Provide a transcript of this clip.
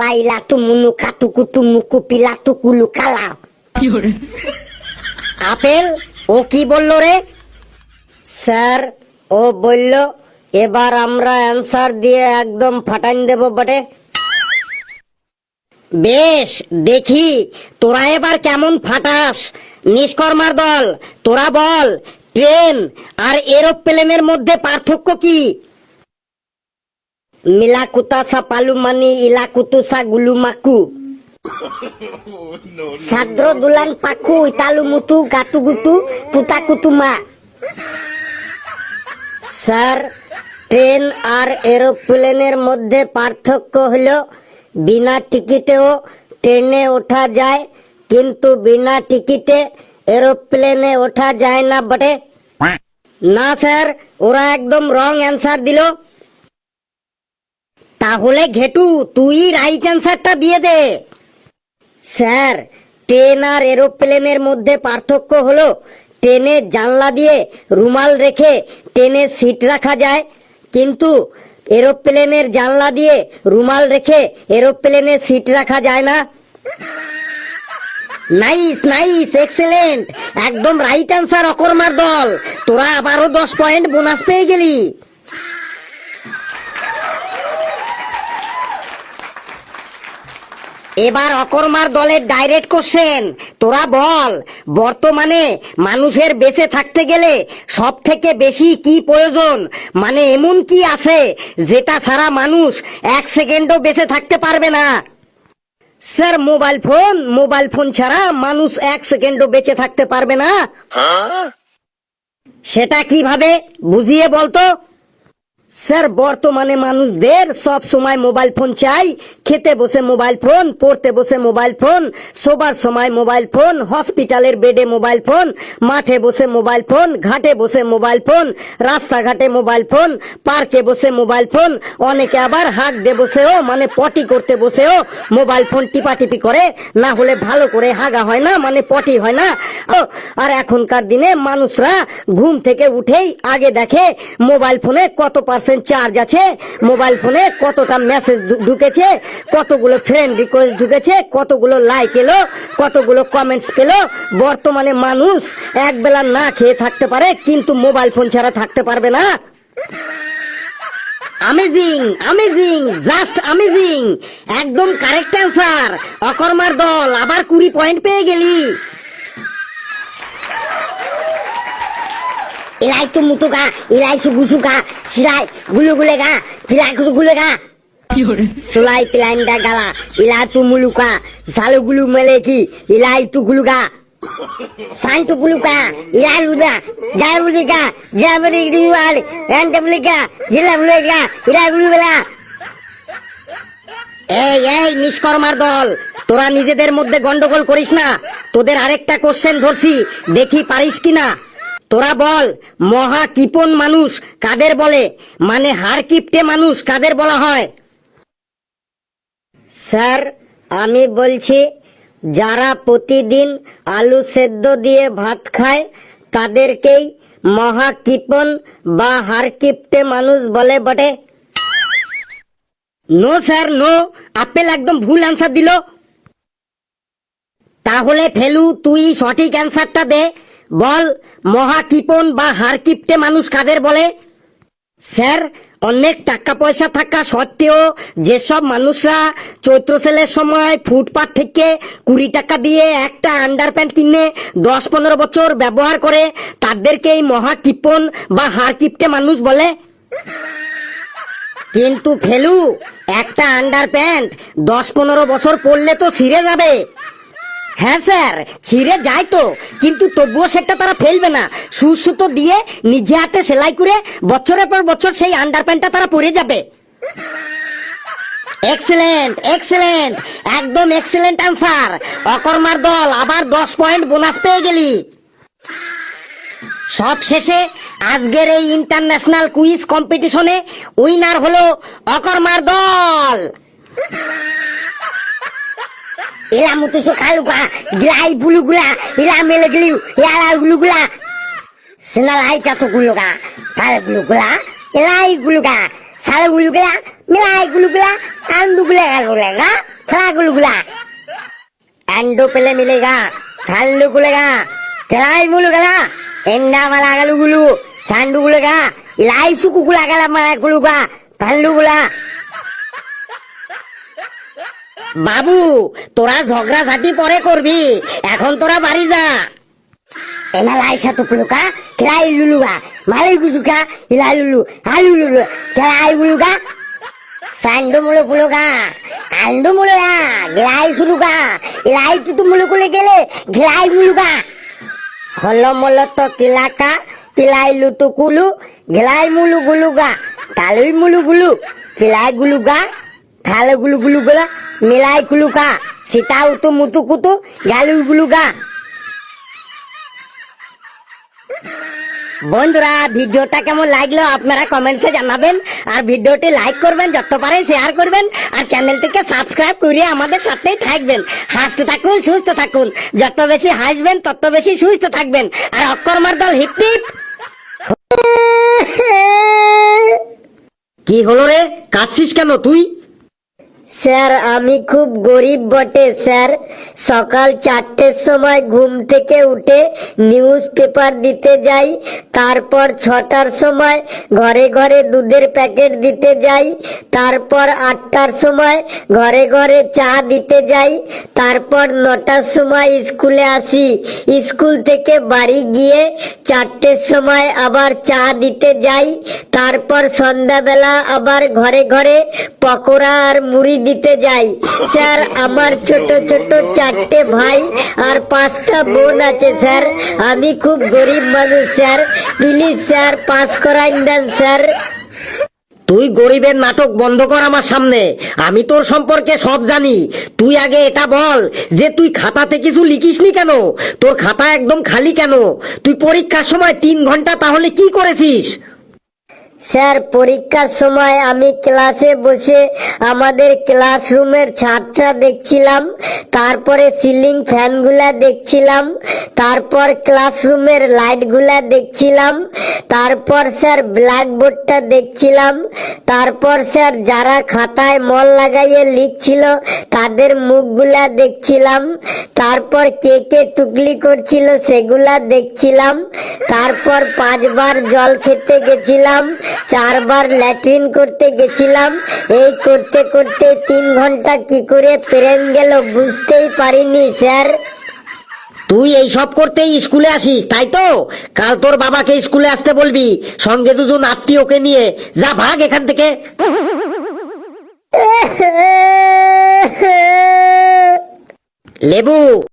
কালা ইলা তুমুনু কাতু কুতু মুকু পিলা তুকুলু কালা। আপেল ও কি বললো রে? স্যার ও বলল এবার আমরা অ্যান্সার দিয়ে একদম ফাটাইন দেব বটে। বেশ দেখি তোরা এবার কেমন ফাটাস। নিষ্কর্মার দল তোরা বল, ট্রেন আর এরোপ্লেনের মধ্যে পার্থক্য কি? মিলাকুতাসা পালুমানি ইলাকুতুসা গুলুমাকু সাদ্র দুলান পাকু ইতালু মুতু গাতু গুতু পুতা কুতুমা। স্যার ট্রেন আর এরোপ্লেনের মধ্যে পার্থক্য হলো বিনা টিকিটেও ট্রেনে ওঠা যায়, কিন্তু বিনা টিকিটে এরোপ্লেনে ওঠা যায় না বটে। না স্যার, ওরা একদম রং অ্যান্সার দিল। তাহলে ঘেটু তুই রাইট অ্যান্সারটা দিয়ে দে। স্যার ট্রেন আর এরোপ্লেনের মধ্যে পার্থক্য হলো ট্রেনের জানলা দিয়ে রুমাল রেখে ট্রেনের সিট রাখা যায়, কিন্তু এরোপ্লেনের জানলা দিয়ে রুমাল রেখে এরোপ্লেনের সিট রাখা যায় না। নাইস নাইস, এক্সেলেন্ট, একদম রাইট অ্যান্সার অকর্মার দল। তোরা আবারও 10 পয়েন্ট বোনাস পেয়ে গেলি। এবার অকর্মার দলের ডাইরেক্ট কোশ্চেন। তোরা বল, বর্তমানে মানুষের বেঁচে থাকতে গেলে সব থেকে বেশি কি প্রয়োজন? মানে এমন কি আছে যেটা ছাড়া মানুষ 1 সেকেন্ডও বেঁচে থাকতে পারবে না? Sir mobile phone. Mobile phone ছাড়া মানুষ 1 সেকেন্ডও বেঁচে থাকতে পারবে না। সেটা কিভাবে বুঝিয়ে বলতো? স্যার বর্তমানে মানুষদের সব সময় মোবাইল ফোন চাই। খেতে বসে মোবাইল ফোন, পড়তে বসে মোবাইল ফোন, শোবার সময় মোবাইল ফোন, হসপিটালের বেডে মোবাইল ফোন, মাঠে বসে মোবাইল ফোন, ঘাটে বসে মোবাইল ফোন, রাস্তাঘাটে মোবাইল ফোন, পার্কে বসে মোবাইল ফোন। অনেকে আবার হাঁক দিয়ে বসেও মানে পটি করতে বসেও মোবাইল ফোন টিপাটিপি করে, না হলে ভালো করে হাগা হয় না, মানে পটি হয় না। আর এখনকার দিনে মানুষরা ঘুম থেকে উঠেই আগে দেখে মোবাইল ফোনে কত চার্জ আছে, মোবাইল ফোনে কতটা মেসেজ ঢুকেছে, কতগুলো ফ্রেন্ড রিকোয়েস্ট ঢুকেছে, কতগুলো লাইক এলো, কতগুলো কমেন্টস পেলো। বর্তমানে মানুষ এক বেলা না খেয়ে থাকতে পারে, কিন্তু মোবাইল ফোন ছাড়া থাকতে পারবে না। আমেজিং আমেজিং, জাস্ট আমেজিং, একদম কারেক্ট অ্যান্সার। অকর্মার দল আবার 20 পয়েন্ট পেয়ে গেলি। ইলাই তো মুতু গা, ইলাই সু গুসু গা, সিলাই গুলু গুলে গা, ফিলাই গুলু গুলে গা, সুলাই পিলাইন দা গালা, ইলা তু মুলুকা, সালু গুলু মেলে কি, ইলাই তু গুলু গা, সান তু গুলু গা, ইলাই লুদা, জাই বুলি গা, জামরি দিওয়াল, রান্ডা বুলি গা, জিলা বুলি গা, ইলাই গুলু বেলা। এই এই নিষ্কর্মার দল, তোরা নিজেদের মধ্যে গন্ডগোল করিস না। তোদের আরেকটা কোশ্চেন ধরছি, দেখি পারিস কিনা। তোরা বল, মহা কিপন মানুষ কাদের বলে? মানে হার কিপটে মানুষ কাদের বলা হয়? স্যার আমি বলছি, যারা প্রতিদিন আলু সেদ্ধ দিয়ে ভাত খায় তাদেরকেই মহা কিপন বা হার কিপটে মানুষ বলে বটে। নো স্যার নো, আপেল একদম ভুল অ্যান্সার দিল। তাহলে ফেলু তুই সঠিক অ্যান্সারটা দে। বল, মহা কিপন বা হার কিপটে মানুষ কাদের বলে? স্যার অনেক টাকা পয়সা থাকা সত্ত্বেও যেসব মানুষরা চৈত্র সেলের সময় ফুটপাত থেকে 20 টাকা দিয়ে একটা আন্ডারপ্যান্ট কিনে 10-15 বছর ব্যবহার করে, তাদেরকেই মহা কিপন বা হার কিপটে মানুষ বলে। কিন্তু ফেলু, একটা আন্ডারপ্যান্ট 10-15 বছর পরলে তো ছিঁড়ে যাবে। হ্যাঁ স্যার ছিঁড়ে যায় তো, কিন্তু তবুও সেটা তারা ফেলবে না। সুতো দিয়ে নিজে হাতে সেলাই করে বছরের পর বছর সেই আন্ডারপ্যান্টটা তারা পরে যাবে। এক্সেলেন্ট এক্সেলেন্ট, একদম এক্সেলেন্ট আনসার। অকর্মার দল আবার 10 পয়েন্ট বোনাস পেয়ে গেলি। সব শেষে আজকের এই ইন্টারন্যাশনাল কুইজ কম্পিটিশনে উইনার হলো অকর্মার দল। ইলা মুতুসু খালুকা, গিলাই বুলুগুলা, ইলা মেলে গিলিউ, ইলা গুলুগুলা, সিনালাই চাতু গুলুগা, কাল গুলুগুলা, ইলাই গুলুগা, সাল গুলুগুলা, মিলাই গুলুগুলা, अंडू गुलेगा गुलेगा खला गुलगुला अंडू पहले मिलेगा खालू गुलेगा खलाई मुलुगला एंडा वाला गलू गुलू सांडू गुलेगा इलाई सुकु गुला गला मारा गुलुगा खालू गुला बाबू তোরা ঝগড়া ঝাঁটি পরে করবি এখন তোরা বাড়ি যা এনা লাইসা তো পুলুকা খেলাই লুলুগা মালি গুজুকা ইলাই লুলু হালু লুলু খেলাই গুলুগা সান্ডু মুলু পুলুকা আন্ডু মুলুগা গলাই সুলুগা ইলাই তুতু মুলুকুলে গেলে গলাই মুলুগা হলো মল তো কিলাকা পিলাই লুতু কুলু গলাই মুলু গুলুগা তালুই মুলু গুলু পিলাই গুলুগা খালে গুলু গুলু গুলা মিলাই গুলুকা সীতা উতু মুতু কুতু গালু গুলুগা বন্ধুরা ভিডিওটা কেমন লাগলো আপনারা কমেন্টসে জানাবেন আর ভিডিওটি লাইক করবেন যত পারেন শেয়ার করবেন আর চ্যানেলটিকে সাবস্ক্রাইব করে আমাদের সাথেই থাকবেন হাসতে থাকুন সুস্থ থাকুন যত বেশি হাসবেন তত বেশি সুস্থ থাকবেন আর অক্করমার দল হিপ হিপ কি হলো রে কাঁদছিস কেন তুই স্যার আমি খুব গরিব বটে স্যার সকাল 4টের সময় ঘুম থেকে উঠে নিউজ পেপার দিতে যাই তারপর 6টার সময় ঘরে ঘরে দুধের প্যাকেট দিতে যাই তারপর 8টার সময় ঘরে ঘরে চা দিতে যাই তারপর 9টার সময় স্কুলে আসি স্কুল থেকে বাড়ি গিয়ে 4টের সময় আবার চা দিতে যাই তারপর সন্ধ্যাবেলা আবার ঘরে ঘরে পকোড়া আর মুড়ি দিতে যাই স্যার আমার ছোট ছোট 4টে ভাই আর 5টা বোন আছে স্যার আমি খুব গরিব মানুষ স্যার প্লিজ স্যার পাস করাই দেন স্যার তুই গরিবের নাটক বন্ধ কর আমার সামনে আমি তোর সম্পর্কে সব জানি তুই আগে এটা বল যে তুই খাতাতে কিছু লিখিসনি কেন তোর খাতা একদম খালি কেন তুই পরীক্ষার সময় 3 ঘন্টা তাহলে কি করেছিস স্যার পরীক্ষার সময় আমি ক্লাসে বসে আমাদের ক্লাসরুমের ছাদটা দেখছিলাম তারপরে সিলিং ফ্যানগুলা দেখছিলাম তারপর ক্লাসরুমের লাইটগুলা দেখছিলাম তারপর স্যার ব্ল্যাকবোর্ডটা দেখছিলাম তারপর স্যার যারা খাতায় মল লাগাইয়ে লিখছিল তাদের মুখগুলা দেখছিলাম তারপর কে কে টুকলি করছিল সেগুলা দেখছিলাম তারপর 5 বার জল খেতে গেছিলাম 4 বার ল্যাট্রিন করতে গেছিলাম এই করতে করতে 3 ঘন্টা কি করে পেরেন গেল বুঝতেই পারিনি স্যার তুই এই সব করতেই স্কুলে আসিস তাই তো কাল তোর বাবাকে স্কুলে আসতে বলবি সঙ্গে 2জন আত্মীয়কে নিয়ে যা ভাগ এখান থেকে লেবু